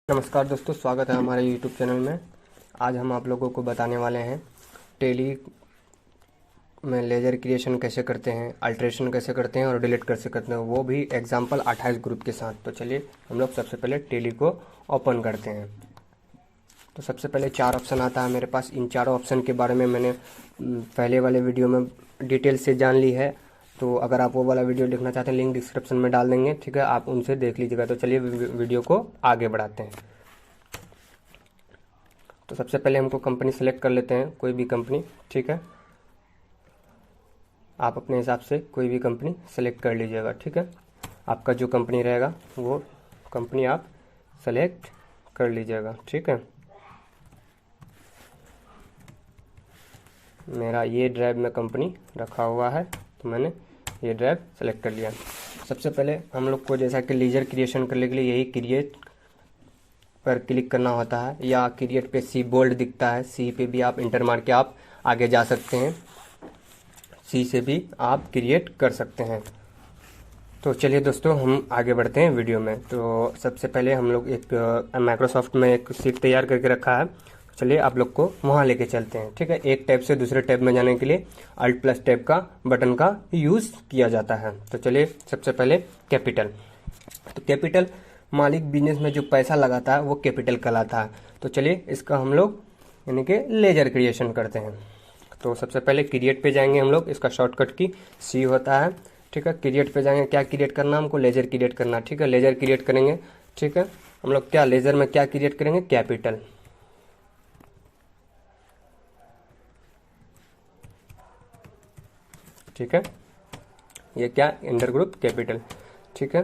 नमस्कार दोस्तों, स्वागत है हमारे यूट्यूब चैनल में। आज हम आप लोगों को बताने वाले हैं टेली में लेज़र क्रिएशन कैसे करते हैं, अल्ट्रेशन कैसे करते हैं और डिलीट कैसे करते हैं, वो भी एग्जाम्पल 28 ग्रुप के साथ। तो चलिए हम लोग सबसे पहले टेली को ओपन करते हैं। तो सबसे पहले 4 ऑप्शन आता है मेरे पास। इन चारों ऑप्शन के बारे में मैंने पहले वाले वीडियो में डिटेल से जान ली है। तो अगर आप वो वाला वीडियो देखना चाहते हैं, लिंक डिस्क्रिप्शन में डाल देंगे, ठीक है, आप उनसे देख लीजिएगा। तो चलिए वीडियो को आगे बढ़ाते हैं। तो सबसे पहले हमको कंपनी सेलेक्ट कर लेते हैं, कोई भी कंपनी, ठीक है। आप अपने हिसाब से कोई भी कंपनी सेलेक्ट कर लीजिएगा, ठीक है। आपका जो कंपनी रहेगा वो कंपनी आप सेलेक्ट कर लीजिएगा, ठीक है। मेरा ये ड्राइव में कंपनी रखा हुआ है, तो मैंने ये ड्राइव सेलेक्ट कर लिया। सबसे पहले हम लोग को जैसा कि लेजर क्रिएशन करने के लिए यही क्रिएट पर क्लिक करना होता है, या क्रिएट पे सी बोल्ड दिखता है, सी पे भी आप इंटर मार के आप आगे जा सकते हैं, सी से भी आप क्रिएट कर सकते हैं। तो चलिए दोस्तों, हम आगे बढ़ते हैं वीडियो में। तो सबसे पहले हम लोग एक माइक्रोसॉफ्ट में एक सीट तैयार करके रखा है। चलिए आप लोग को वहाँ लेके चलते हैं, ठीक है। एक टैब से दूसरे टैब में जाने के लिए अल्ट प्लस टैब का बटन का यूज़ किया जाता है। तो चलिए सबसे पहले कैपिटल। तो कैपिटल मालिक बिजनेस में जो पैसा लगाता है वो कैपिटल कहलाता है। तो चलिए इसका हम लोग यानी कि लेजर क्रिएशन करते हैं। तो सबसे पहले क्रिएट पे जाएंगे हम लोग, इसका शॉर्टकट की सी होता है, ठीक है। क्रिएट पे जाएंगे, क्या क्रिएट करना हमको, लेजर क्रिएट करना, ठीक है। लेजर क्रिएट करेंगे, ठीक है। हम लोग क्या लेजर में क्या क्रिएट करेंगे, कैपिटल, ठीक है। ये क्या, इंटर ग्रुप कैपिटल, ठीक है।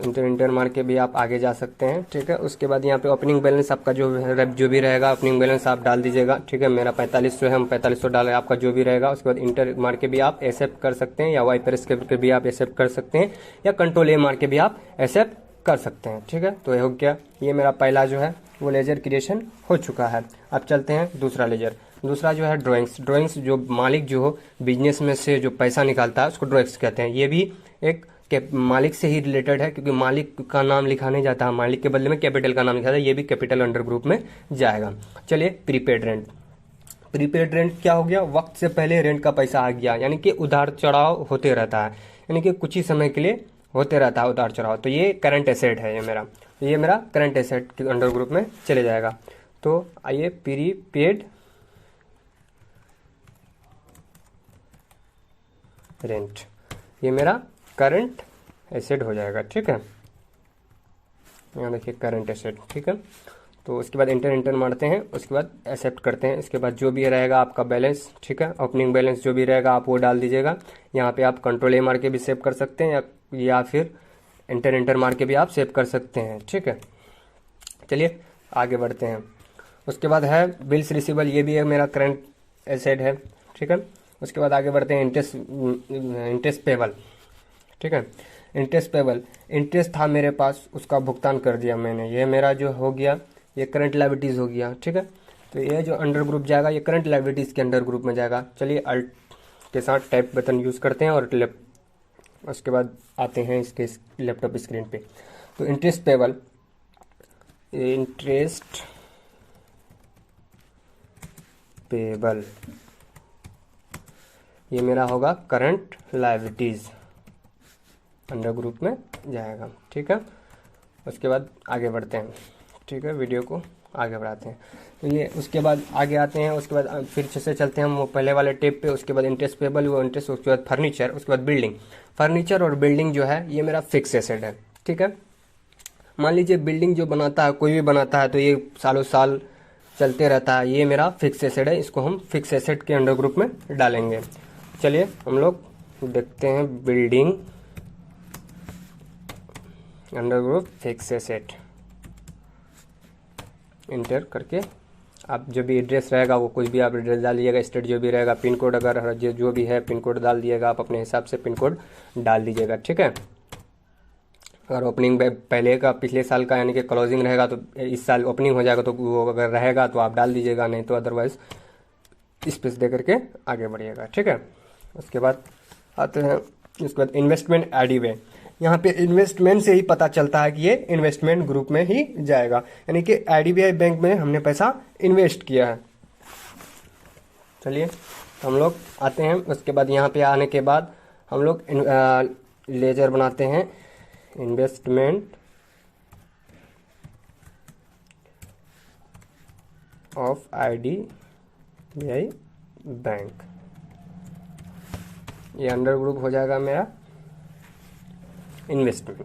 इंटर मार के भी आप आगे जा सकते हैं, ठीक है। उसके बाद यहाँ पे ओपनिंग बैलेंस आपका जो भी रहेगा, ओपनिंग बैलेंस आप डाल दीजिएगा, ठीक है। मेरा 4500 है, हम 4500 डालें, आपका जो भी रहेगा। उसके बाद इंटर मार के भी आप एक्सेप्ट कर सकते हैं, या वाई प्रेस करके भी आप एक्सेप्ट कर सकते हैं, या कंट्रोल ए मार के भी आप एक्सेप्ट कर सकते हैं, ठीक है। तो ये हो गया, ये मेरा पहला जो है वो लेजर क्रिएशन हो चुका है। अब चलते हैं दूसरा लेजर। दूसरा जो है ड्राइंग्स। ड्राइंग्स जो मालिक जो हो बिजनेस में से जो पैसा निकालता है उसको ड्राइंग्स कहते हैं। ये भी एक मालिक से ही रिलेटेड है, क्योंकि मालिक का नाम लिखा नहीं जाता है, मालिक के बदले में कैपिटल का नाम लिखा जाता है। ये भी कैपिटल अंडर ग्रुप में जाएगा। चलिए प्रीपेड रेंट। प्रीपेड रेंट क्या हो गया, वक्त से पहले रेंट का पैसा आ गया, यानी कि उधार चढ़ाव होते रहता है, यानी कि कुछ ही समय के लिए होते रहता है उतार चढ़ाव। तो ये करंट एसेट है, ये मेरा करंट एसेट के अंडर ग्रुप में चले जाएगा। तो आइए प्रीपेड रेंट, ये मेरा करंट एसेट हो जाएगा, ठीक है। यहाँ देखिए करंट एसेट, ठीक है। तो उसके बाद इंटर मारते हैं, उसके बाद एक्सेप्ट करते हैं। इसके बाद जो भी रहेगा आपका बैलेंस, ठीक है, ओपनिंग बैलेंस जो भी रहेगा आप वो डाल दीजिएगा। यहाँ पे आप कंट्रोल ए मार के भी सेव कर सकते हैं, या फिर इंटर मार के भी आप सेव कर सकते हैं, ठीक है। चलिए आगे बढ़ते हैं। उसके बाद है बिल्स रिसीवेबल, ये भी है मेरा करंट एसेट है, ठीक है। उसके बाद आगे बढ़ते हैं इंटरेस्ट पेबल, ठीक है। इंटरेस्ट पेबल, इंटरेस्ट था मेरे पास, उसका भुगतान कर दिया मैंने, ये मेरा जो हो गया ये करंट लायबिलिटीज़ हो गया, ठीक है। तो ये जो अंडर ग्रुप जाएगा ये करंट लायबिलिटीज़ के अंडर ग्रुप में जाएगा। चलिए अल्ट के साथ टैब बटन यूज़ करते हैं और उसके बाद आते हैं इसके लैपटॉप स्क्रीन पे। तो इंटरेस्ट पेबल, इंटरेस्ट पेबल ये मेरा होगा करंट लायबिलिटीज़, अंडर ग्रुप में जाएगा, ठीक है। उसके बाद आगे बढ़ते हैं, ठीक है, वीडियो को आगे बढ़ाते हैं। तो ये उसके बाद आगे आते हैं, उसके बाद फिर से चलते हैं हम वो पहले वाले टेप पे। उसके बाद इंटरेस्ट पेबल, वो इंटरेस्ट, उसके बाद फर्नीचर, उसके बाद बिल्डिंग। फर्नीचर और बिल्डिंग जो है ये मेरा फिक्स एसेट है, ठीक है। मान लीजिए बिल्डिंग जो बनाता है, कोई भी बनाता है, तो ये सालों साल चलते रहता है, ये मेरा फिक्स एसेट है, इसको हम फिक्स एसेट के अंडर ग्रुप में डालेंगे। चलिए हम लोग देखते हैं building under group fix asset, inter करके आप जो भी एड्रेस रहेगा वो कुछ भी आप एड्रेस डाल दीजिएगा, स्टेट जो भी रहेगा, पिन कोड अगर जो भी है पिन कोड डाल दिएगा, आप अपने हिसाब से पिन कोड डाल दीजिएगा, ठीक है। अगर ओपनिंग पहले का पिछले साल का यानी कि क्लोजिंग रहेगा तो इस साल ओपनिंग हो जाएगा, तो वो अगर रहेगा तो आप डाल दीजिएगा, नहीं तो अदरवाइज स्पेस दे करके आगे बढ़िएगा, ठीक है। उसके बाद आते हैं, उसके बाद इन्वेस्टमेंट आईडी वे। यहाँ पे इन्वेस्टमेंट से ही पता चलता है कि ये इन्वेस्टमेंट ग्रुप में ही जाएगा, यानी कि आईडीबीआई बैंक में हमने पैसा इन्वेस्ट किया है। चलिए हम लोग आते हैं, उसके बाद यहाँ पे आने के बाद हम लोग लेजर बनाते हैं, इन्वेस्टमेंट ऑफ आईडीबीआई बैंक, ये अंडर ग्रुप हो जाएगा मेरा इन्वेस्टमेंट।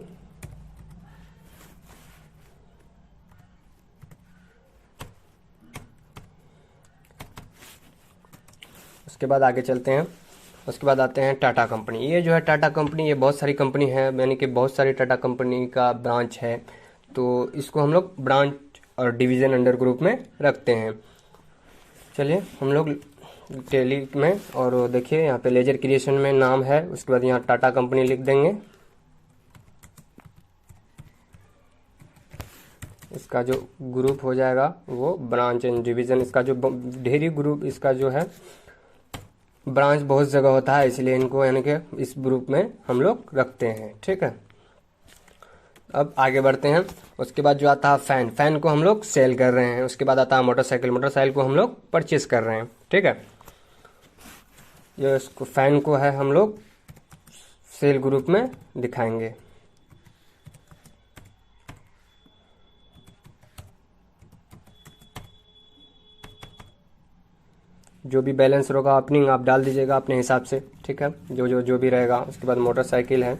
उसके बाद आगे चलते हैं, उसके बाद आते हैं टाटा कंपनी। ये जो है टाटा कंपनी, ये बहुत सारी कंपनी है, यानी कि बहुत सारी टाटा कंपनी का ब्रांच है, तो इसको हम लोग ब्रांच और डिवीज़न अंडर ग्रुप में रखते हैं। चलिए हम लोग टेली में, और देखिए यहाँ पे लेजर क्रिएशन में नाम है, उसके बाद यहाँ टाटा कंपनी लिख देंगे। इसका जो ग्रुप हो जाएगा वो ब्रांच एंड डिवीज़न, इसका जो ढेरी ग्रुप, इसका जो है ब्रांच बहुत जगह होता है, इसलिए इनको यानी कि इस ग्रुप में हम लोग रखते हैं। ठीक है, अब आगे बढ़ते हैं। उसके बाद जो आता है फैन, फैन को हम लोग सेल कर रहे हैं। उसके बाद आता है मोटरसाइकिल, मोटरसाइकिल को हम लोग परचेस कर रहे हैं। ठीक है, ये इसको फैन को है हम लोग सेल ग्रुप में दिखाएंगे। जो भी बैलेंस होगा ओपनिंग आप डाल दीजिएगा अपने हिसाब से। ठीक है, जो भी रहेगा। उसके बाद मोटरसाइकिल है,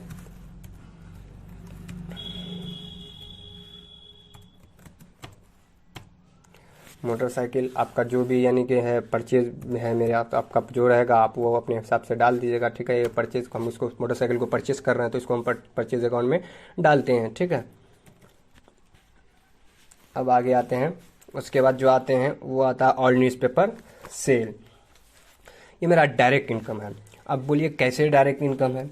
मोटरसाइकिल आपका जो भी यानी कि है परचेज है मेरे, आपका जो रहेगा आप वो अपने हिसाब से डाल दीजिएगा। ठीक है, ये परचेज को हम इसको मोटरसाइकिल को परचेज कर रहे हैं तो इसको हम परचेज अकाउंट में डालते हैं। ठीक है, अब आगे आते हैं। उसके बाद जो आते हैं वो आता है ऑल न्यूज़पेपर सेल, ये मेरा डायरेक्ट इनकम है। अब बोलिए कैसे डायरेक्ट इनकम है,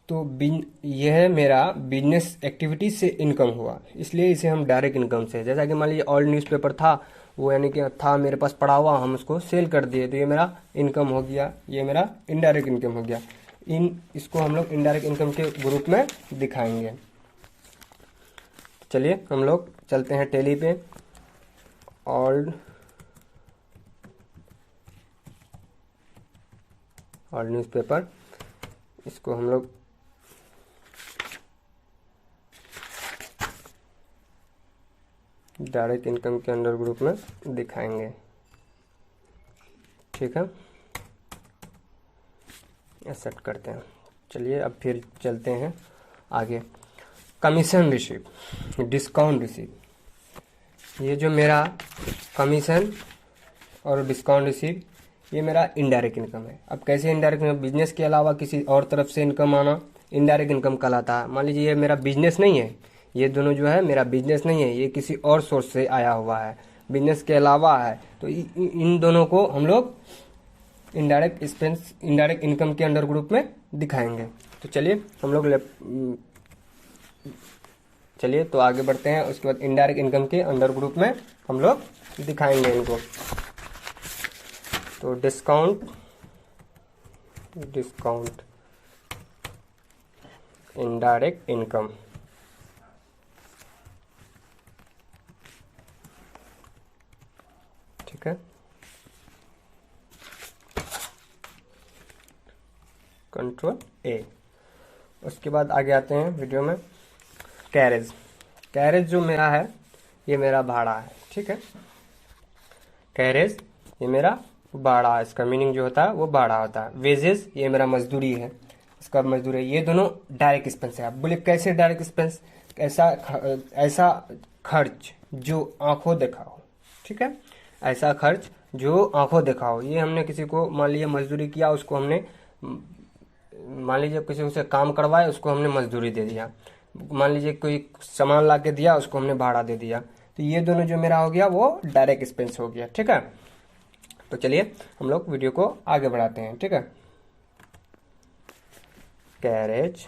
तो यह मेरा बिजनेस एक्टिविटी से इनकम हुआ, इसलिए इसे हम डायरेक्ट इनकम से, जैसा कि मान लीजिए ऑल न्यूज़पेपर था, वो यानी कि था मेरे पास पड़ा हुआ, हम उसको सेल कर दिए तो ये मेरा इनकम हो गया, ये मेरा इनडायरेक्ट इनकम हो गया। इसको हम लोग इनडायरेक्ट इनकम के ग्रुप में दिखाएंगे। चलिए हम लोग चलते हैं टेली पे। ऑल न्यूज़पेपर, इसको हम लोग डायरेक्ट इनकम के अंडर ग्रुप में दिखाएंगे। ठीक है, एक्सेप्ट करते हैं। चलिए अब फिर चलते हैं आगे। कमीशन रिसीव, डिस्काउंट रिसीव, ये जो मेरा कमीशन और डिस्काउंट रिसीव, ये मेरा इनडायरेक्ट इनकम है। अब कैसे इनडायरेक्ट इनकम, बिजनेस के अलावा किसी और तरफ से इनकम आना इनडायरेक्ट इनकम कहलाता है। मान लीजिए ये मेरा बिजनेस नहीं है, ये दोनों जो है मेरा बिजनेस नहीं है, ये किसी और सोर्स से आया हुआ है, बिजनेस के अलावा है, तो इन दोनों को हम लोग इनडायरेक्ट एक्सपेंस, इनडायरेक्ट इनकम के अंडर ग्रुप में दिखाएंगे। तो चलिए हम लोग चलिए तो आगे बढ़ते हैं। उसके बाद इनडायरेक्ट इनकम के अंडर ग्रुप में हम लोग दिखाएंगे इनको। तो डिस्काउंट इनडायरेक्ट इनकम, ठीक है। कंट्रोल ए। उसके बाद आगे आते हैं वीडियो में। कैरेज, कैरेज जो मेरा है ये मेरा भाड़ा है, ठीक है। कैरेज ये मेरा भाड़ा, इसका मीनिंग जो होता है वो भाड़ा होता है। वेजेस ये मेरा मजदूरी है, इसका मजदूरी है। ये दोनों डायरेक्ट एक्सपेंस है। आप बोले कैसे डायरेक्ट एक्सपेंस, ऐसा खर्च जो आंखों देखा हो, ठीक है। ऐसा खर्च जो आंखों देखा हो, ये हमने किसी को मान लीजिए मजदूरी किया, उसको हमने मान लीजिए किसी से काम करवाए, उसको हमने मजदूरी दे दिया। मान लीजिए कोई सामान ला के दिया, उसको हमने भाड़ा दे दिया। तो ये दोनों जो मेरा हो गया वो डायरेक्ट एक्सपेंस हो गया, ठीक है। तो चलिए हम लोग वीडियो को आगे बढ़ाते हैं, ठीक है। कैरेज,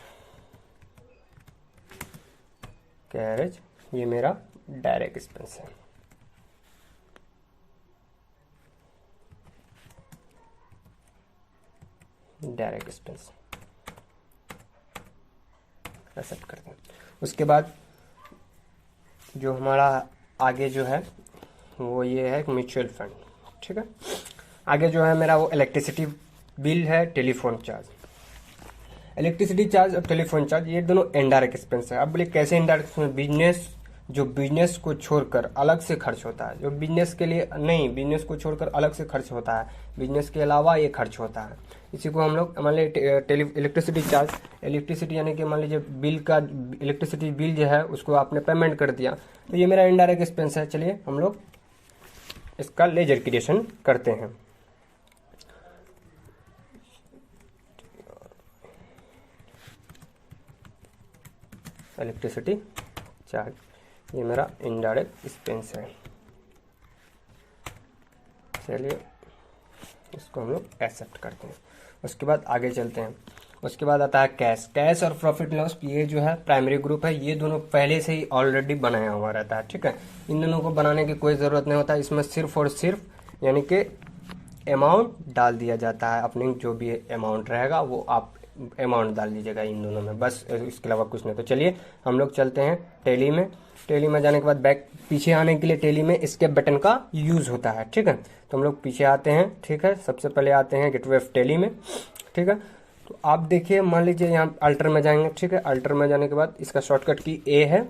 कैरेज ये मेरा डायरेक्ट एक्सपेंस है। डायरेक्ट एक्सपेंस, एक्सेप्ट करते हैं। उसके बाद जो हमारा आगे जो है वो ये है म्यूचुअल फंड, ठीक है। आगे जो है मेरा वो इलेक्ट्रिसिटी बिल है, टेलीफोन चार्ज। इलेक्ट्रिसिटी चार्ज और टेलीफोन चार्ज ये दोनों इनडायरेक्ट एक्सपेंस है। अब बोले कैसे इनडायरेक्ट एक्सपेंस? बिजनेस, जो बिजनेस को छोड़कर अलग से खर्च होता है, जो बिजनेस के लिए नहीं, बिजनेस को छोड़कर अलग से खर्च होता है, बिजनेस के अलावा ये खर्च होता है, इसी को हम लोग मान लीजिए इलेक्ट्रिसिटी चार्ज, इलेक्ट्रिसिटी यानी कि मान लीजिए बिल का, इलेक्ट्रिसिटी बिल जो है उसको आपने पेमेंट कर दिया, तो ये मेरा इनडायरेक्ट एक्सपेंस है। चलिए हम लोग इसका लेजर क्रिएशन करते हैं। इलेक्ट्रिसिटी चार्ज ये मेरा इनडायरेक्ट एक्सपेंस है। चलिए इसको हम लोग एक्सेप्ट करते हैं। उसके बाद आगे चलते हैं। उसके बाद आता है कैश। कैश और प्रॉफिट लॉस ये जो है प्राइमरी ग्रुप है, ये दोनों पहले से ही ऑलरेडी बनाया हुआ रहता है, ठीक है। इन दोनों को बनाने की कोई ज़रूरत नहीं होता, इसमें सिर्फ और सिर्फ यानी कि अमाउंट डाल दिया जाता है। अपने जो भी अमाउंट रहेगा वो आप अमाउंट डाल दीजिएगा इन दोनों में, बस इसके अलावा कुछ नहीं। तो चलिए हम लोग चलते हैं टैली में। टैली में जाने के बाद बैक पीछे आने के लिए टैली में एस्केप बटन का यूज़ होता है, ठीक है। तो हम लोग पीछे आते हैं, ठीक है। सबसे पहले आते हैं गेटवे ऑफ टैली में, ठीक है। तो आप देखिए, मान लीजिए यहाँ अल्टर में जाएंगे, ठीक है। अल्टर में जाने के बाद इसका शॉर्टकट की ए है।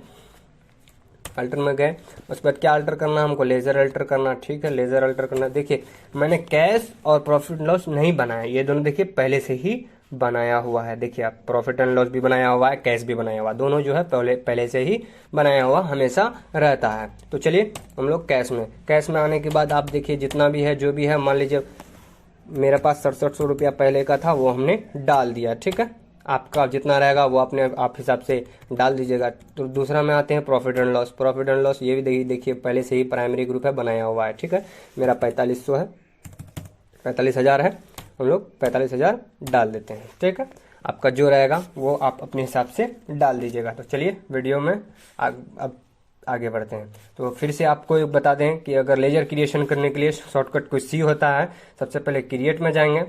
अल्टर में गए, उसके बाद क्या अल्टर करना है हमको? लेजर अल्टर करना, ठीक है। लेजर अल्टर करना। देखिए मैंने कैश और प्रॉफिट लॉस नहीं बनाया, ये दोनों देखिए पहले से ही बनाया हुआ है। देखिए आप, प्रॉफिट एंड लॉस भी बनाया हुआ है, कैश भी बनाया हुआ, दोनों जो है पहले से ही बनाया हुआ हमेशा रहता है। तो चलिए हम लोग कैश में आने के बाद आप देखिए जितना भी है जो भी है, मान लीजिए मेरे पास 6700 रुपया पहले का था, वो हमने डाल दिया, ठीक है। आपका जितना रहेगा वो अपने आप हिसाब से डाल दीजिएगा। तो दूसरा में आते हैं profit and loss. Profit and loss ये भी देखिए पहले से ही प्राइमरी ग्रुप है, बनाया हुआ है, ठीक है। मेरा 4500 है, 45,000 है, हम लोग 45,000 डाल देते हैं, ठीक है। आपका जो रहेगा वो आप अपने हिसाब से डाल दीजिएगा। तो चलिए वीडियो में अब आगे बढ़ते हैं। तो फिर से आपको बता दें कि अगर लेजर क्रिएशन करने के लिए शॉर्टकट कुछ सी होता है। सबसे पहले क्रिएट में जाएंगे,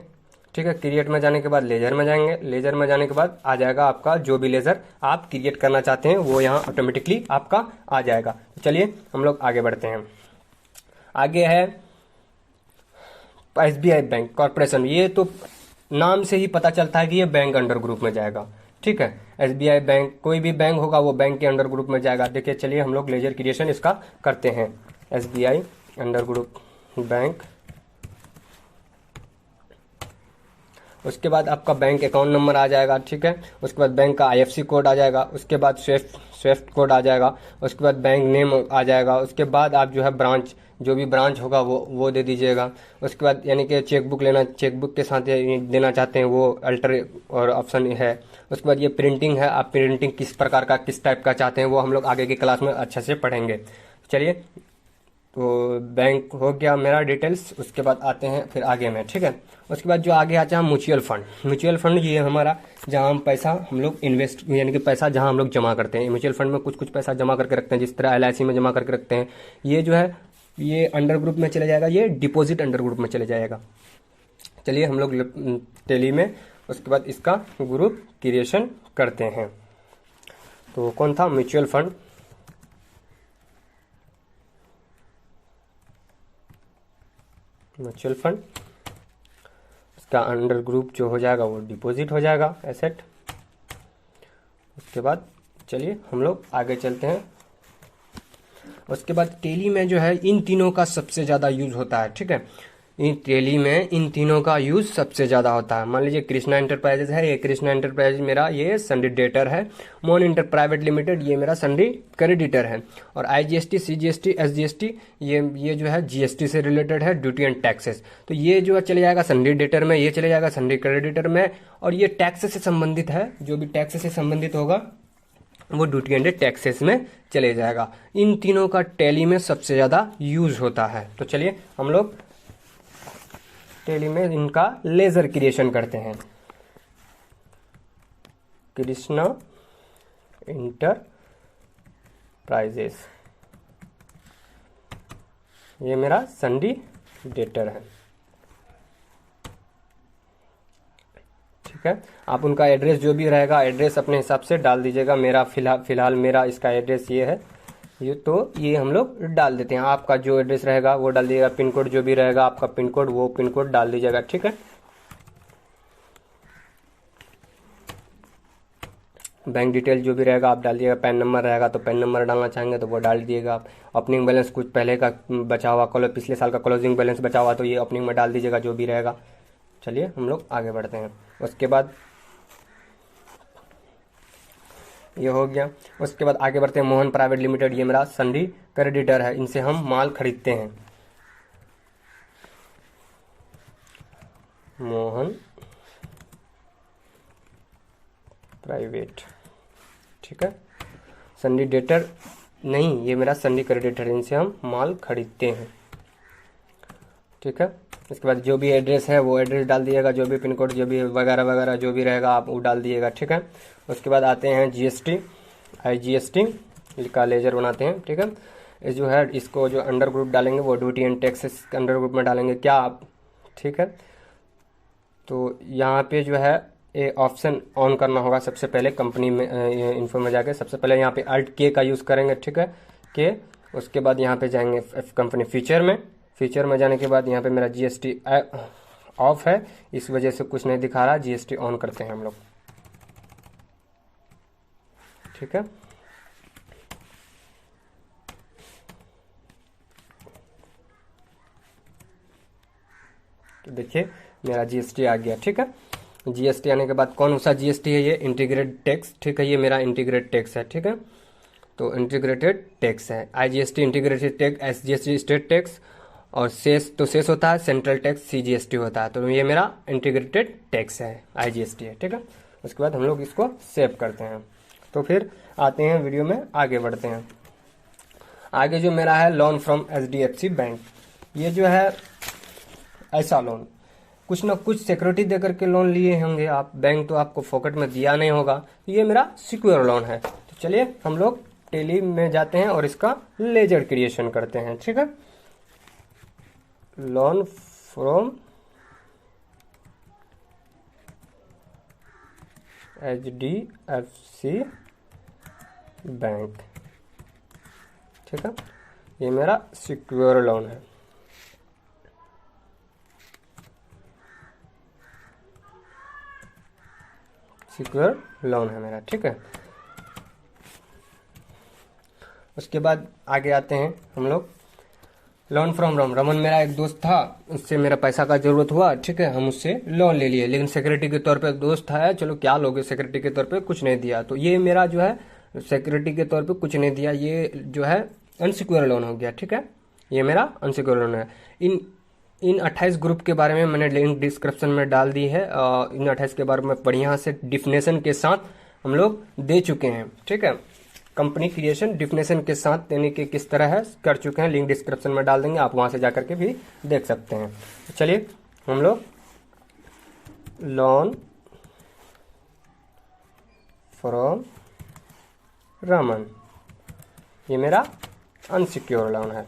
ठीक है। क्रिएट में जाने के बाद लेजर में जाएंगे। लेजर में जाने के बाद आ जाएगा आपका जो भी लेजर आप क्रिएट करना चाहते हैं वो यहाँ ऑटोमेटिकली आपका आ जाएगा। तो चलिए हम लोग आगे बढ़ते हैं। आगे है SBI बैंक कॉर्पोरेशन। ये तो नाम से ही पता चलता है कि ये बैंक अंडर ग्रुप में जाएगा, ठीक है। SBI बैंक, कोई भी बैंक होगा वो बैंक के अंडर ग्रुप में जाएगा। देखिए चलिए हम लोग लेजर क्रिएशन इसका करते हैं। SBI अंडर ग्रुप बैंक, उसके बाद आपका बैंक अकाउंट नंबर आ जाएगा, ठीक है। उसके बाद बैंक का IFSC कोड आ जाएगा, उसके बाद स्विफ्ट कोड आ जाएगा, उसके बाद बैंक नेम आ जाएगा। उसके बाद आप जो है ब्रांच, जो भी ब्रांच होगा वो दे दीजिएगा। उसके बाद यानी कि चेकबुक लेना, चेकबुक के साथ देना चाहते हैं वो अल्टर और ऑप्शन है। उसके बाद ये प्रिंटिंग है, आप प्रिंटिंग किस प्रकार का, किस टाइप का चाहते हैं वो हम लोग आगे की क्लास में अच्छे से पढ़ेंगे। चलिए तो बैंक हो गया मेरा डिटेल्स। उसके बाद आते हैं फिर आगे में, ठीक है। उसके बाद जो आगे आता है म्यूचुअल फंड। म्यूचुअल फंड ये हमारा जहाँ हम पैसा हम लोग इन्वेस्ट यानी कि पैसा जहाँ हम लोग जमा करते हैं। म्यूचुअल फंड में कुछ पैसा जमा करके रखते हैं, जिस तरह LIC में जमा करके रखते हैं। ये जो है ये अंडर ग्रुप में चले जाएगा, ये डिपॉजिट अंडर ग्रुप में चले जाएगा। चलिए हम लोग टैली में उसके बाद इसका ग्रुप क्रिएशन करते हैं। तो कौन था? Mutual fund. म्यूचुअल फंड इसका अंडर ग्रुप जो हो जाएगा वो डिपॉजिट हो जाएगा, एसेट। उसके बाद चलिए हम लोग आगे चलते हैं। उसके बाद टैली में जो है इन तीनों का सबसे ज़्यादा यूज होता है, ठीक है। इन टैली में इन तीनों का यूज सबसे ज़्यादा होता है। मान लीजिए कृष्णा एंटरप्राइजेज है, ये कृष्णा एंटरप्राइजेज मेरा ये सन्डी डेटर है। मोन इंटर प्राइवेट लिमिटेड ये मेरा सन्डी क्रेडिटर है। और IGST, CGST, SGST ये जो है GST से रिलेटेड है, ड्यूटी एंड टैक्सेस। तो ये जो है चले जाएगा सन्डी डेटर में, ये चले जाएगा सन्डी क्रेडिटर में। और ये टैक्सेस से संबंधित है, जो भी टैक्सेस से संबंधित होगा वो ड्यूटी एंड टैक्सेस में चले जाएगा। इन तीनों का टैली में सबसे ज़्यादा यूज होता है। तो चलिए हम लोग टैली में इनका लेजर क्रिएशन करते हैं। कृष्णा इंटरप्राइजेस ये मेरा सन्डी डेटर है, ठीक ठीक है। आप उनका एड्रेस जो भी रहेगा, एड्रेस अपने हिसाब से डाल दीजिएगा। मेरा फिलहाल मेरा इसका एड्रेस ये है, ये हम लोग डाल देते हैं। आपका जो एड्रेस रहेगा वो डाल दीजिएगा, पिन कोड जो भी रहेगा आपका पिन कोड, वो पिन कोड डाल दीजिएगा, ठीक है। बैंक डिटेल जो भी रहेगा आप डाल दिएगा। पैन नंबर रहेगा तो पैन नंबर डालना चाहेंगे तो वो डाल दिएगा आप। ओपनिंग बैलेंस कुछ पहले का बचा हुआ, पिछले साल का क्लोजिंग बैलेंस बचा हुआ तो ये ओपनिंग में डाल दीजिएगा जो भी रहेगा। चलिए हम लोग आगे बढ़ते हैं। उसके बाद ये हो गया। उसके बाद आगे बढ़ते हैं। मोहन प्राइवेट लिमिटेड, ये मेरा सन्डी क्रेडिटर है, इनसे हम माल खरीदते हैं। मोहन प्राइवेट, ठीक है। सन्डी डेटर नहीं, ये मेरा सन्डी क्रेडिटर, इनसे हम माल खरीदते हैं, ठीक है। इसके बाद जो भी एड्रेस है वो एड्रेस डाल दिएगा, जो भी पिन कोड जो भी वगैरह वगैरह जो भी रहेगा आप वो डाल दिएगा, ठीक है। उसके बाद आते हैं जीएसटी, IGST का लेजर बनाते हैं, ठीक है। इस जो है इसको जो अंडर ग्रुप डालेंगे वो duty and taxes under group में डालेंगे क्या आप, ठीक है। तो यहाँ पे जो है ये ऑप्शन ऑन करना होगा सबसे पहले कंपनी में इन्फो में जाके। सबसे पहले यहाँ पे Alt K का यूज़ करेंगे, ठीक है, के। उसके बाद यहाँ पे जाएंगे कंपनी फीचर में। फीचर में जाने के बाद यहाँ पे मेरा GST ऑफ है, इस वजह से कुछ नहीं दिखा रहा। GST ऑन करते हैं हम लोग, ठीक है। तो देखिए मेरा GST आ गया, ठीक है। GST आने के बाद कौन सा GST है, ये इंटीग्रेटेड टैक्स, ठीक है। ये मेरा इंटीग्रेटेड टैक्स है, ठीक है। तो इंटीग्रेटेड टैक्स है IGST integrated tax, SGST state tax, और शेष होता है सेंट्रल टैक्स, CGST होता है। तो ये मेरा इंटीग्रेटेड टैक्स है, IGST है, ठीक है। उसके बाद हम लोग इसको सेव करते हैं। तो फिर आते हैं वीडियो में आगे बढ़ते हैं। आगे जो मेरा है लोन फ्रॉम HDFC बैंक, ये जो है ऐसा लोन, कुछ ना कुछ सिक्योरिटी देकर के लोन लिए होंगे आप, बैंक तो आपको फोकट में दिया नहीं होगा। ये मेरा सिक्योर लोन है। तो चलिए हम लोग टेली में जाते हैं और इसका लेजर क्रिएशन करते हैं, ठीक है। लोन फ्रॉम HDFC बैंक, ठीक है। ये मेरा सिक्योर लोन है, सिक्योर लोन है मेरा, ठीक है। उसके बाद आगे आते हैं हम लोग। लोन फ्रॉम रमन मेरा एक दोस्त था, उससे मेरा पैसा का जरूरत हुआ, ठीक है। हम उससे लोन ले लिए, लेकिन सिक्योरिटी के तौर पे दोस्त है, चलो क्या लोगे, सिक्योरिटी के तौर पे कुछ नहीं दिया। तो ये मेरा जो है सिक्योरिटी के तौर पे कुछ नहीं दिया, ये जो है अनसिक्योर लोन हो गया, ठीक है। ये मेरा अनसिक्योर लोन है। इन 28 ग्रुप के बारे में मैंने लिंक डिस्क्रिप्शन में डाल दी है। इन 28 के बारे में बढ़िया से डिफिनेशन के साथ हम लोग दे चुके हैं, ठीक है। कंपनी क्रिएशन डिफिनेशन के साथ यानी कि किस तरह है कर चुके हैं, लिंक डिस्क्रिप्शन में डाल देंगे, आप वहां से जाकर के भी देख सकते हैं। चलिए हम लोग लोन फ्रॉम रमन, ये मेरा अनसिक्योर लोन है,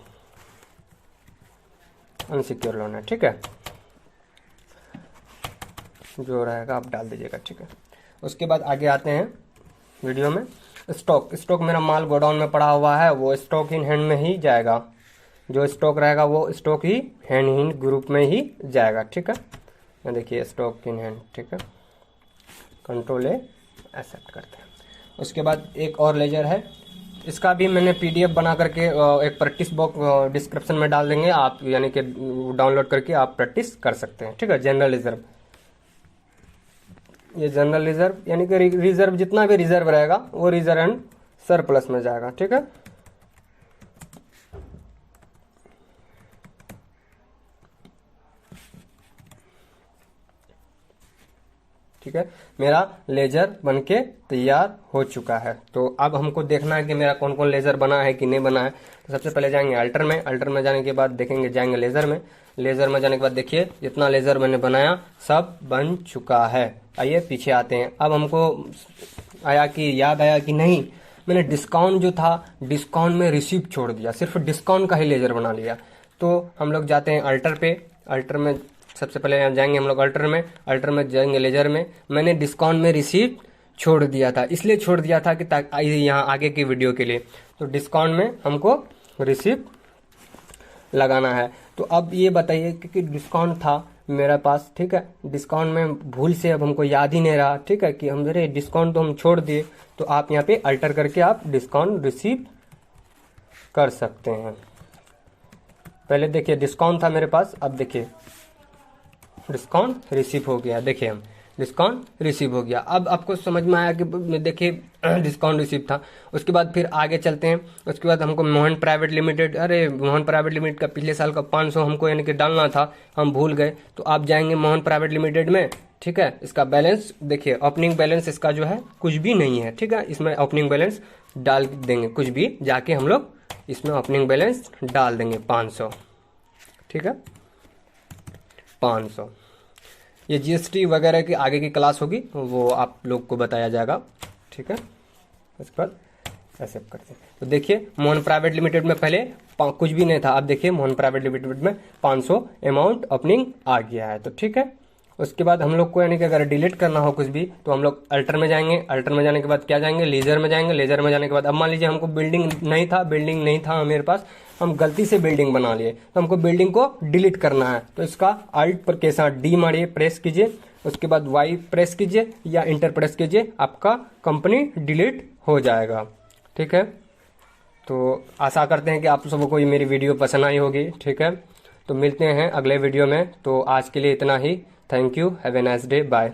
अनसिक्योर लोन है, ठीक है। जो रहेगा आप डाल दीजिएगा, ठीक है। उसके बाद आगे आते हैं वीडियो में। स्टॉक मेरा माल गोडाउन में पड़ा हुआ है, वो स्टॉक इन हैंड में ही जाएगा। जो स्टॉक रहेगा वो stock he hand in group में ही जाएगा, ठीक है। ये देखिए स्टॉक इन हैंड, ठीक है। कंट्रोल ए एक्सेप्ट करते हैं। उसके बाद एक और लेजर है, इसका भी मैंने PDF बना करके एक प्रैक्टिस बुक डिस्क्रिप्शन में डाल देंगे, आप यानी कि डाउनलोड करके आप प्रैक्टिस कर सकते हैं, ठीक है। जनरल रिजर्व, ये जनरल रिजर्व यानी कि रिजर्व, जितना भी रिजर्व रहेगा वो रिजर्व एंड सरप्लस में जाएगा, ठीक है। ठीक है, मेरा लेजर बनके तैयार हो चुका है। तो अब हमको देखना है कि मेरा कौन कौन लेजर बना है कि नहीं बना है। तो सबसे पहले जाएंगे अल्टर में, अल्टर में जाने के बाद देखेंगे, जाएंगे लेजर में, लेजर में जाने के बाद देखिए जितना लेजर मैंने बनाया सब बन चुका है। आइए पीछे आते हैं। अब हमको याद आया कि नहीं, मैंने डिस्काउंट जो था डिस्काउंट में रिसीप्ट छोड़ दिया, सिर्फ डिस्काउंट का ही लेजर बना लिया। तो हम लोग जाते हैं अल्टर पे, अल्टर में सबसे पहले यहाँ जाएंगे हम लोग अल्टर में जाएंगे लेजर में। मैंने डिस्काउंट में रिसीप्ट छोड़ दिया था, इसलिए छोड़ दिया था कि यहाँ आगे की वीडियो के लिए। तो डिस्काउंट में हमको रिसीप्ट लगाना है। तो अब ये बताइए कि डिस्काउंट था मेरे पास, ठीक है, डिस्काउंट में भूल से अब हमको याद ही नहीं रहा, ठीक है, कि हम मेरे डिस्काउंट तो हम छोड़ दिए। तो आप यहाँ पे अल्टर करके आप डिस्काउंट रिसीव कर सकते हैं। पहले देखिए डिस्काउंट था मेरे पास, अब देखिए डिस्काउंट रिसीव हो गया। देखिए हम डिस्काउंट रिसीव हो गया। अब आपको समझ में आया कि देखिए डिस्काउंट रिसीव था। उसके बाद फिर आगे चलते हैं। उसके बाद हमको मोहन प्राइवेट लिमिटेड, अरे मोहन प्राइवेट लिमिटेड का पिछले साल का 500 हमको यानी कि डालना था, हम भूल गए। तो आप जाएंगे मोहन प्राइवेट लिमिटेड में, ठीक है, इसका बैलेंस देखिए, ओपनिंग बैलेंस इसका जो है कुछ भी नहीं है, ठीक है, इसमें ओपनिंग बैलेंस डाल देंगे, कुछ भी जाके हम लोग इसमें ओपनिंग बैलेंस डाल देंगे 500, ठीक है, 500। ये जीएसटी वगैरह की आगे की क्लास होगी, वो आप लोग को बताया जाएगा, ठीक है। उसके बाद ऐसे करते हैं। तो देखिए मोहन प्राइवेट लिमिटेड में पहले कुछ भी नहीं था, अब देखिए मोहन प्राइवेट लिमिटेड में 500 अमाउंट ओपनिंग आ गया है, तो ठीक है। उसके बाद हम लोग को यानी कि अगर डिलीट करना हो कुछ भी तो हम लोग अल्टर में जाएंगे। अल्टर में जाने के बाद क्या जाएंगे, लेजर में जाएंगे। लेजर में जाने के बाद अब मान लीजिए हमको बिल्डिंग नहीं था मेरे पास, हम गलती से बिल्डिंग बना लिए, तो हमको बिल्डिंग को डिलीट करना है। तो इसका अल्ट पर के साथ डी मारिए, प्रेस कीजिए, उसके बाद वाई प्रेस कीजिए या इंटर प्रेस कीजिए, आपका कंपनी डिलीट हो जाएगा, ठीक है। तो आशा करते हैं कि आप सबको ये मेरी वीडियो पसंद आई होगी, ठीक है। तो मिलते हैं अगले वीडियो में। तो आज के लिए इतना ही। Thank you, have a nice day, bye.